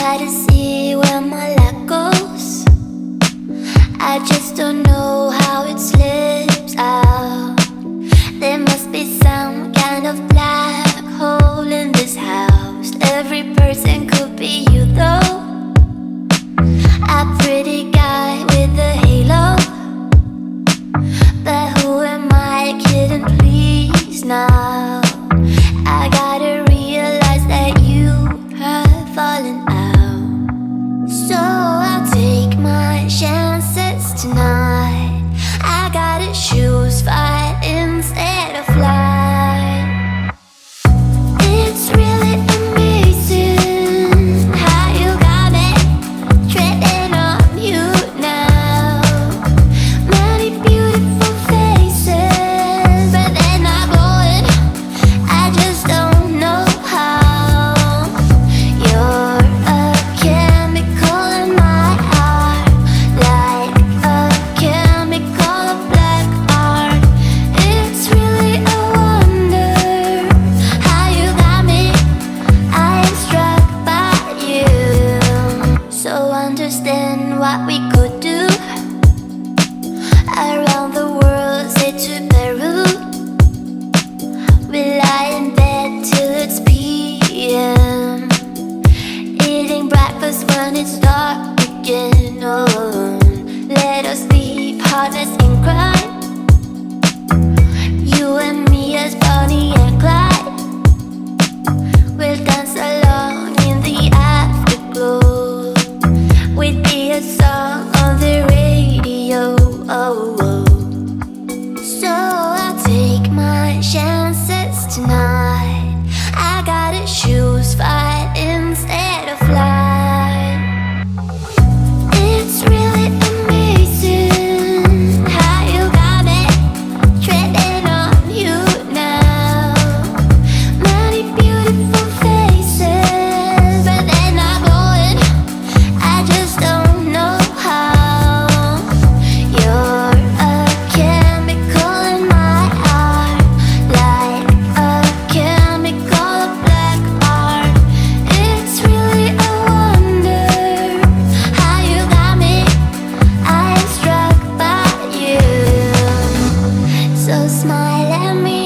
try to see where my luck goes. I just don't know how it slips out. There must be some kind of black hole in this house. Every person could be you though. A pretty guy with a halo. But who am I kidding, please now? I gotta realize that you have fallen out. So I'll take my chances tonight. I gotta choose fight instead of flight. It's really amazing how you got me treading on you now. Many beautiful faces, but they're not glowing. I just don't know how. You're a chemical in my heart, like a chemical of black art. It's really a wonder how you got me. I am struck by you. So understand what we could do around the world, say to Peru. We lie in bed till it's PM, eating breakfast when it's dark again. Oh, let us be partners in crime. You and me as Bonnie and Clyde. We'll dance along in the afterglow. We'd be a song on the radio. Oh, oh. So I'll take my chances tonight. I gotta choose fight instead of flight. It's really amazing how you got me treading on you now. Many beautiful faces, but they're not glowing. I just don't know how. You're a chemical in my heart, like a chemical of black art. It's really a wonder how you got me. I am struck by you. So smile at me.